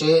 6,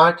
8।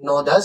9-10,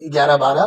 11-12,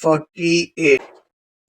48।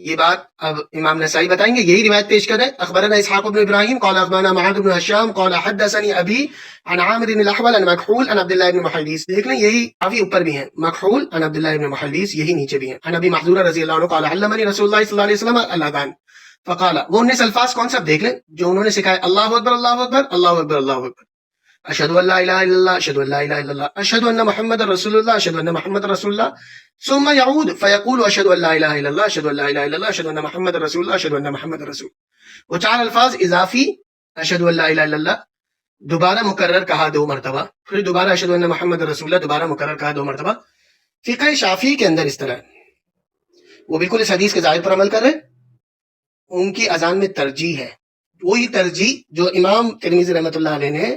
یہ بات اب امام نسائی بتائیں گے. یہی روایت پیش کریں. اخبرنا اسحاق بن ابراہیم قال اخبرنا معاذ بن هشام قال حدثني ابي عن عامر بن الاحول عن مكحول عن عبد الله بن محيليس. دیکھ لیں یہی کافی اوپر بھی ہیں. مكحول عن عبد الله بن محيليس یہی نیچے بھی ہیں. عن ابي محذور رضی اللہ عنہ قال علمني رسول الله صلی اللہ علیہ وسلم الاذان فقال. وہ 19 الفاظ کون سے آپ دیکھ لیں جو انہوں نے سکھائے. اللہ اکبر اللہ اکبر اللہ اکبر اللہ اکبر. اشهد ان لا اله الا الله اشهد ان لا اله الا الله اشهد ان محمد رسول الله اشهد ان محمد رسول الله. ثم يعود فيقول اشهد ان لا اله الا الله اشهد ان لا اله الا الله اشهد ان محمد رسول الله اشهد ان محمد رسول. وہ 4 الفاظ اضافی اشهد ان لا اله الا الله دوبارہ مکرر کہا 2 مرتبہ, پھر دوبارہ اشهد ان محمد رسول اللہ دوبارہ مکرر کہا 2 مرتبہ. فقہ شافعی کے اندر اس طرح وہ بالکل اس حدیث کے ظاہر پر عمل کر رہے. ان کی اذان میں ترجیح ہے, وہی ترجیح جو امام ترمذی رحمۃ اللہ علیہ نے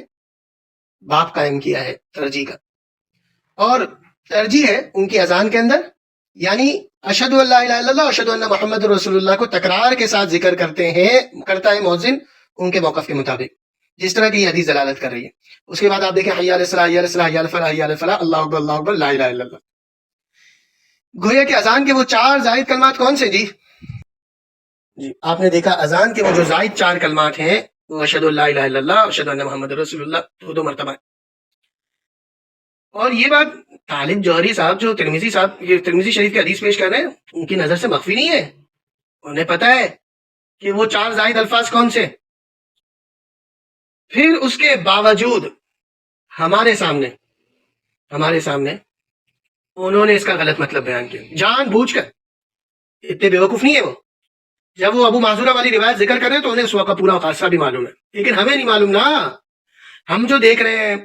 باب قائم کیا ہے ترجیح کا. اور ترجیح ہے ان کی اذان کے اندر, یعنی اشہد ان لا الہ الا اللہ اشہد ان محمد رسول اللہ کو تکرار کے ساتھ ذکر کرتا ہے مؤذن ان کے موقف کے مطابق, جس طرح کی یہ حدیث دلالت کر رہی ہے. اس کے بعد آپ دیکھیں حی علی الصلاۃ حی علی الصلاۃ حی علی الفلاح حی علی الفلاح اللہ اکبر اللہ اکبر لا الہ الا اللہ. گویا کہ اذان کے وہ 4 زائد کلمات کون سے جی آپ نے دیکھا اذان کے وہ جو زائد 4 کلمات ہیں وہ اشہد ان لا الہ الا اللہ اشہد ان محمد رسول اللہ 2 مرتبہ. اور یہ بات طالب جوہری صاحب جو صاحب یہ ترمذی شریف کی حدیث پیش کر رہے ہیں ان کی نظر سے مخفی نہیں ہے. انہیں پتہ ہے کہ وہ 4 زائد الفاظ کون سے. پھر اس کے باوجود ہمارے سامنے انہوں نے اس کا غلط مطلب بیان کیا جان بوجھ کر. اتنے بیوقوف نہیں ہے وہ. جب وہ ابو معذورہ والی روایت ذکر کر رہے ہیں تو انہیں اس وقت کا پورا خاصہ بھی معلوم ہے, لیکن ہمیں نہیں معلوم نا. ہم جو دیکھ رہے ہیں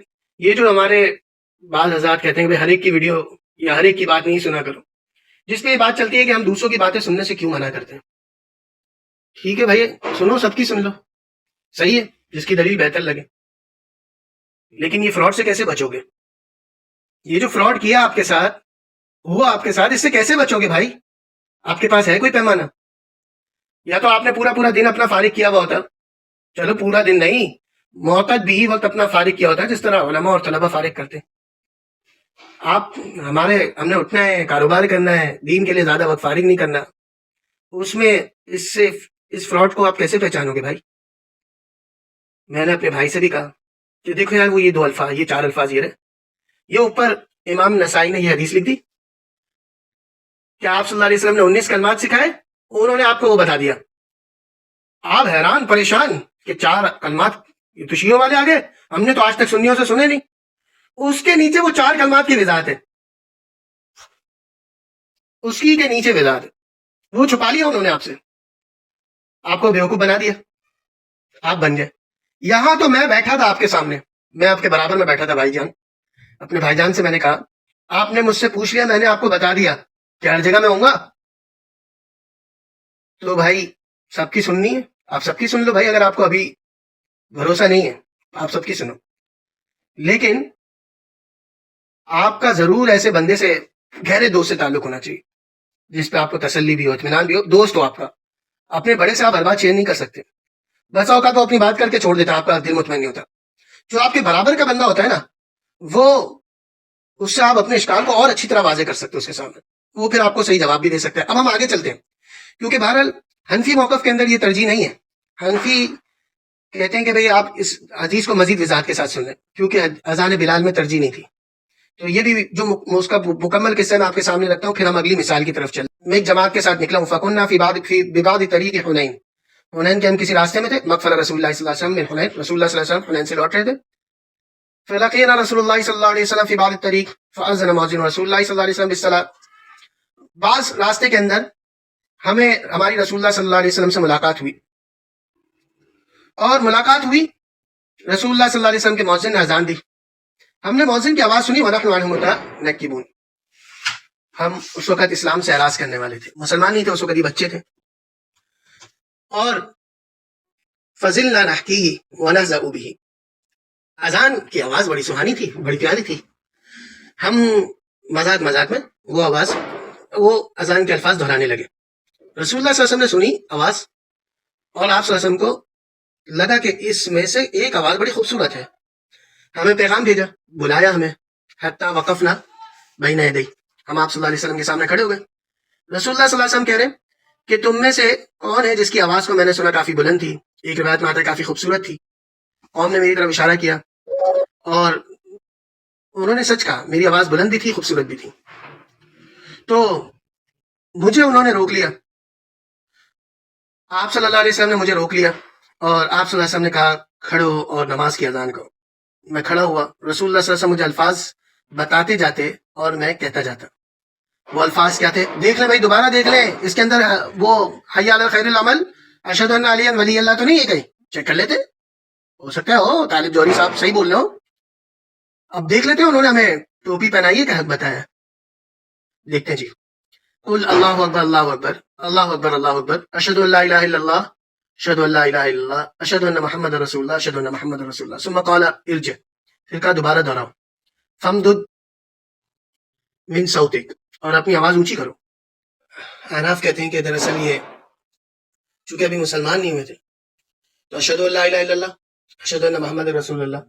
یہ جو ہمارے بعض حضرات کہتے ہیں کہ ہر ایک کی ویڈیو یا ہر ایک کی بات نہیں سنا کرو, جس پہ یہ بات چلتی ہے کہ ہم دوسروں کی باتیں سننے سے کیوں منع کرتے ہیں. ٹھیک ہے بھائی سنو, سب کی سن لو, صحیح ہے, جس کی دلیل بہتر لگے. لیکن یہ فراڈ سے کیسے بچو گے؟ یہ جو فراڈ کیا آپ کے ساتھ ہوا آپ کے ساتھ, اس سے کیسے بچو گے بھائی؟ آپ کے پاس ہے کوئی پیمانہ؟ یا تو آپ نے پورا دن اپنا فارغ کیا ہوا ہوتا, چلو پورا دن نہیں, معتد بھی وقت اپنا فارغ کیا ہوتا ہے جس طرح علماء اور طلبہ فارغ کرتے. ہم نے اٹھنا ہے, کاروبار کرنا ہے, دین کے لیے زیادہ وقت فارغ نہیں کرنا. اس میں اس فراڈ کو آپ کیسے پہچانو گے بھائی؟ میں نے اپنے بھائی سے بھی کہا کہ دیکھو یار وہ یہ 2 الفاظ یہ 4 الفاظ یہ اوپر امام نسائی نے یہ حدیث لکھ دی کہ آپ صلی اللہ علیہ وسلم نے 19 کلمات سکھائے, انہوں نے آپ کو وہ بتا دیا. آپ حیران پریشان کہ 4 کلمات یہ تو شیعوں والے آگے, ہم نے تو آج تک سنیوں سے سنے نہیں. اس کے نیچے وہ 4 کلمات کی وضاحت ہے, اس کی کے نیچے وضاحت ہے, وہ چھپا لیا انہوں نے آپ سے, آپ کو بیوقوف بنا دیا, آپ بن گئے. یہاں تو میں بیٹھا تھا آپ کے سامنے, میں آپ کے برابر میں بیٹھا تھا بھائی جان. اپنے بھائی جان سے میں نے کہا, آپ نے مجھ سے پوچھ لیا, میں نے آپ کو بتا دیا کہ ہر جگہ میں ہوں گا. تو بھائی سب کی سننی ہے, آپ سب کی سن لو بھائی. اگر آپ کو ابھی بھروسہ نہیں ہے آپ سب کی سنو, لیکن آپ کا ضرور ایسے بندے سے گہرے دوست سے تعلق ہونا چاہیے جس پہ آپ کو تسلی بھی ہو, اطمینان بھی ہو. دوست ہو آپ کا, اپنے بڑے سے آپ ہر بات شیئر نہیں کر سکتے. بس اوقات تو اپنی بات کر کے چھوڑ دیتا, آپ کا دل مطمئن نہیں ہوتا. جو آپ کے برابر کا بندہ ہوتا ہے نا, وہ اس سے آپ اپنے اشکال کو اور اچھی طرح واضح کر سکتے اس کے سامنے, وہ پھر آپ کو صحیح جواب بھی دے سکتا ہے. اب ہم آگے چلتے ہیں, کیونکہ بہرحال حنفی موقف کے اندر یہ ترجیح نہیں ہے. حنفی کہتے ہیں کہ بھئی آپ اس حدیث کو مزید وضاحت کے ساتھ سن لیں, کیونکہ اذان بلال میں ترجیح نہیں تھی. تو یہ بھی جو اس کا مکمل قصہ میں آپ کے سامنے رکھتا ہوں, پھر ہم اگلی مثال کی طرف چلیں. میں ایک جماعت کے ساتھ نکلا ہوں, فَكُنَّا فِي بِبَعْضِ طَرِيقِ حُنَيْن کے ہم کسی راستے میں تھے. مغفر رسول اللہ صلی اللہ علیہ وسلم من حنین, رسول اللہ صلی اللہ علیہ وسلم حنین سے لوٹ رہے تھے. فَلَقِينَا رسول اللہ صلی اللہ علیہ وسلم فی بعض الطریق فَأَذَّنَ مُؤَذِّنُ رسول اللہ صلی اللہ علیہ وسلم بِالصَّلَاۃِ. بعض راستے کے اندر ہمیں ہماری رسول اللہ صلی اللہ علیہ وسلم سے ملاقات ہوئی, اور ملاقات ہوئی رسول اللہ صلی اللہ علیہ وسلم کے مؤذن نے اذان دی. ہم نے مؤذن کی آواز سنی, وَنَحْنُ عَنْهُ مُتَنَكِّبُونَ. ہم اس وقت اسلام سے اعراض کرنے والے تھے, مسلمان نہیں تھے اس وقت, یہ بچے تھے. اور فَزِلْنَا نَحْكِيهِ وَنَهْزَأُ بِهِ. اذان کی آواز بڑی سہانی تھی, بڑی پیاری تھی. ہم مذاق میں وہ آواز, وہ اذان کے الفاظ دہرانے لگے. رسول اللہ صلی اللہ علیہ وسلم نے سنی آواز, اور آپ صلی اللہ علیہ وسلم کو لگا کہ اس میں سے ایک آواز بڑی خوبصورت ہے. ہمیں پیغام بھیجا, بلایا ہمیں, حتی وقفنا بین یدی, ہم آپ صلی اللہ علیہ وسلم کے سامنے کھڑے ہو گئے. رسول اللہ صلی اللہ علیہ وسلم کہہ رہے کہ تم میں سے کون ہے جس کی آواز کو میں نے سنا کافی بلند تھی، ایک روایت میں آتا ہے کافی خوبصورت تھی. قوم نے میری طرف اشارہ کیا اور انہوں نے سچ کہا، میری آواز بلند بھی تھی، خوبصورت بھی تھی. تو مجھے انہوں نے روک لیا، آپ صلی اللہ علیہ وسلم نے مجھے روک لیا اور آپ صلی اللہ علیہ وسلم نے کہا کھڑو اور نماز کی اذان کرو. میں کھڑا ہوا، رسول اللہ صلی اللہ علیہ وسلم مجھے الفاظ بتاتے جاتے اور میں کہتا جاتا. وہ الفاظ کیا تھے؟ دیکھ لیں بھائی، دوبارہ دیکھ لیں، اس کے اندر وہ حی علی خیر العمل اشہد ان علی ولی اللہ تو نہیں ہے، کہیں چیک کر لیتے، ہو سکتا ہے ہو طالب جوہری صاحب صحیح بول رہے ہو. اب دیکھ لیتے ہیں، انہوں نے ہمیں ٹوپی پہنائی ہے کہ حق بتایا. دیکھتے ہیں جی. قل اللہ اکبر اللہ اکبر اللہ اکبر اللہ اکبر اشہد ان لا الہ الا اللہ اشہد ان لا الہ الا اللہ اشہد ان محمد رسول اللہ اشہد ان محمد رسول اللہ. ثم قال ارجع، پھر کہا دوبارہ دہراؤ. فمدد من صوتک، اور اپنی آواز اونچی کرو. احناف کہتے ہیں کہ دراصل یہ چونکہ ابھی مسلمان نہیں ہوئے تھے تو اشہد ان لا الہ الا اللہ اشہد ان محمد رسول اللہ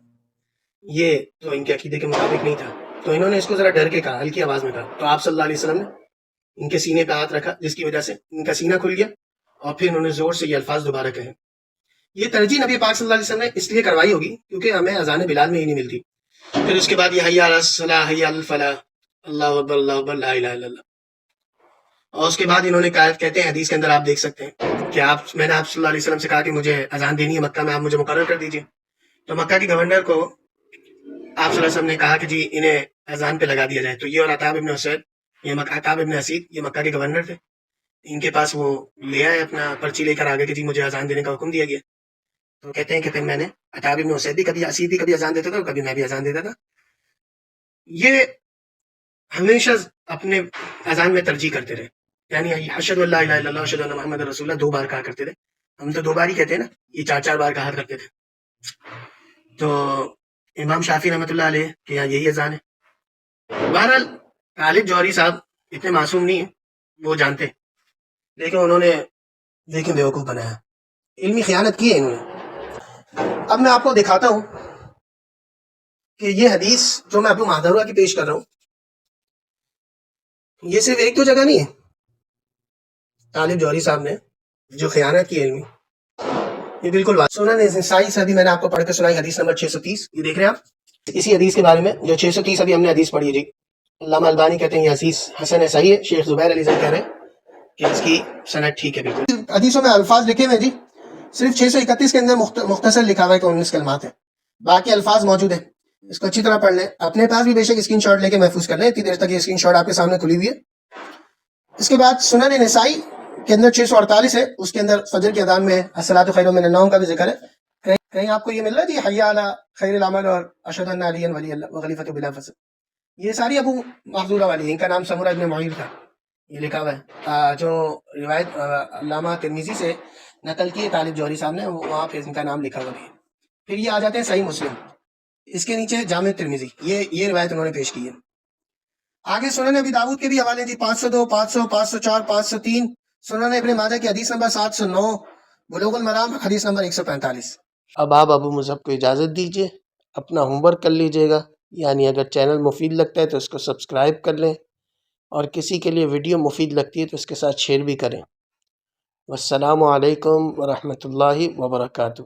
یہ تو ان کے عقیدے کے مطابق نہیں تھا، تو انہوں نے اس کو ذرا ڈر کے کہا، ہلکی آواز میں کہا. تو آپ صلی اللہ علیہ وسلم نے ان کے سینے پہ ہاتھ رکھا، جس کی وجہ سے ان کا سینہ کھل گیا اور پھر انہوں نے زور سے یہ الفاظ دوبارہ کہے. یہ ترجیح نبی پاک صلی اللہ علیہ وسلم نے اس لیے کروائی ہوگی کیونکہ ہمیں اذان بلال میں ہی نہیں ملتی. پھر اس کے بعد یہ حی علی الصلاۃ حی علی الفلاح اللہ اکبر لا الہ الا اللہ. اور اس کے بعد انہوں نے کہتے ہیں حدیث کے اندر آپ دیکھ سکتے ہیں کہ میں نے آپ صلی اللہ علیہ وسلم سے کہا کہ مجھے اذان دینی ہے مکہ میں، آپ مجھے مقرر کر دیجیے. تو مکہ کے گورنر کو آپ صلی اللہ علیہ وسلم نے کہا کہ جی انہیں اذان پہ لگا دیا جائے. تو یہ اور عطاب ابن اسید، یہ عطاب ابن اسید، یہ مکہ کے گورنر تھے. ان کے پاس وہ لے آئے اپنا پرچی لے کر آگے کہ جی مجھے اذان دینے کا حکم دیا گیا. تو کہتے ہیں کہ پھر میں نے عطاب ابن اسید بھی کبھی اسید بھی کبھی اذان دیتا تھا اور کبھی میں بھی اذان دیتا تھا. یہ ہمیشہ اپنے اذان میں ترجیح کرتے رہے، یعنی اشہد ان لا الہ الا اللہ اشہد ان محمد رسول اللہ 2 بار کہا کرتے تھے. ہم تو 2 بار ہی کہتے ہیں نا، یہ 4 بار کہا کرتے تھے. تو امام شافعی رحمۃ اللہ علیہ کہ یہاں یہی اذان ہے. بہرحال طالب جوہری صاحب اتنے معصوم نہیں ہیں، وہ جانتے، لیکن انہوں نے دیکھیں بیوقوف بنایا، علمی خیانت کی ہے انہوں نے. اب میں آپ کو دکھاتا ہوں کہ یہ حدیث جو میں ابو محدورہ کی پیش کر رہا ہوں، یہ صرف ایک تو جگہ نہیں ہے. طالب جوہری صاحب نے جو خیانت کی علمی، یہ بالکل سنن نسائی سے ابھی میں نے آپ کو پڑھ کے سنائی حدیث نمبر 630. یہ دیکھ رہے ہیں آپ اسی حدیث کے بارے میں جو 630 ابھی ہم نے حدیث پڑھی ہے. جی علامہ البانی کہتے ہیں یہ حدیث حسن ہے، صحیح ہے. شیخ زبیر علی زئی کہہ رہے ہیں کہ اس کی سند ٹھیک ہے. بالکل حدیثوں میں الفاظ لکھے ہوئے جی، صرف 631 کے اندر مختصر لکھا ہوا ہے کہ 19 کلمات ہیں، باقی الفاظ موجود ہیں. اس کو اچھی طرح پڑھ لیں، اپنے پاس بھی بے شک اسکرین شاٹ لے کے محفوظ کر لیں. اتنی دیر تک یہ اسکرین شاٹ آپ کے سامنے کھلی ہوئی ہے. اس کے بعد سنن نسائی کے اندر 648 ہے، اس کے اندر فجر کی اذان میں الصلاۃ خیر من النوم کا بھی ذکر ہے. کہیں آپ کو یہ مل رہا ہے جی حی علی خیر العمل اور اشہد ان علی ولی اللہ وخلیفۃ بلا فصل، یہ ساری ابو محذورہ والی. ان کا نام سمرہ ابن معیر تھا، یہ لکھا ہوا ہے. جو روایت علامہ ترمذی سے نقل کی ہے طالب جوہری صاحب نے، وہاں پہ ان کا نام لکھا ہوا ہے. پھر یہ آ جاتے ہیں صحیح مسلم، اس کے نیچے جامع ترمذی، یہ روایت انہوں نے پیش کی ہے. آگے سنن ابی داؤد کے بھی حوالے جی، 502 500 504 503. سنن ابن ماجہ کی حدیث نمبر 709. بلوغ المرام حدیث نمبر 145. اب آپ ابو مصعب کو اجازت دیجیے، اپنا ہوم ورک کر لیجیے گا. یعنی اگر چینل مفید لگتا ہے تو اس کو سبسکرائب کر لیں، اور کسی کے لیے ویڈیو مفید لگتی ہے تو اس کے ساتھ شیئر بھی کریں. والسلام علیکم ورحمۃ اللہ وبرکاتہ.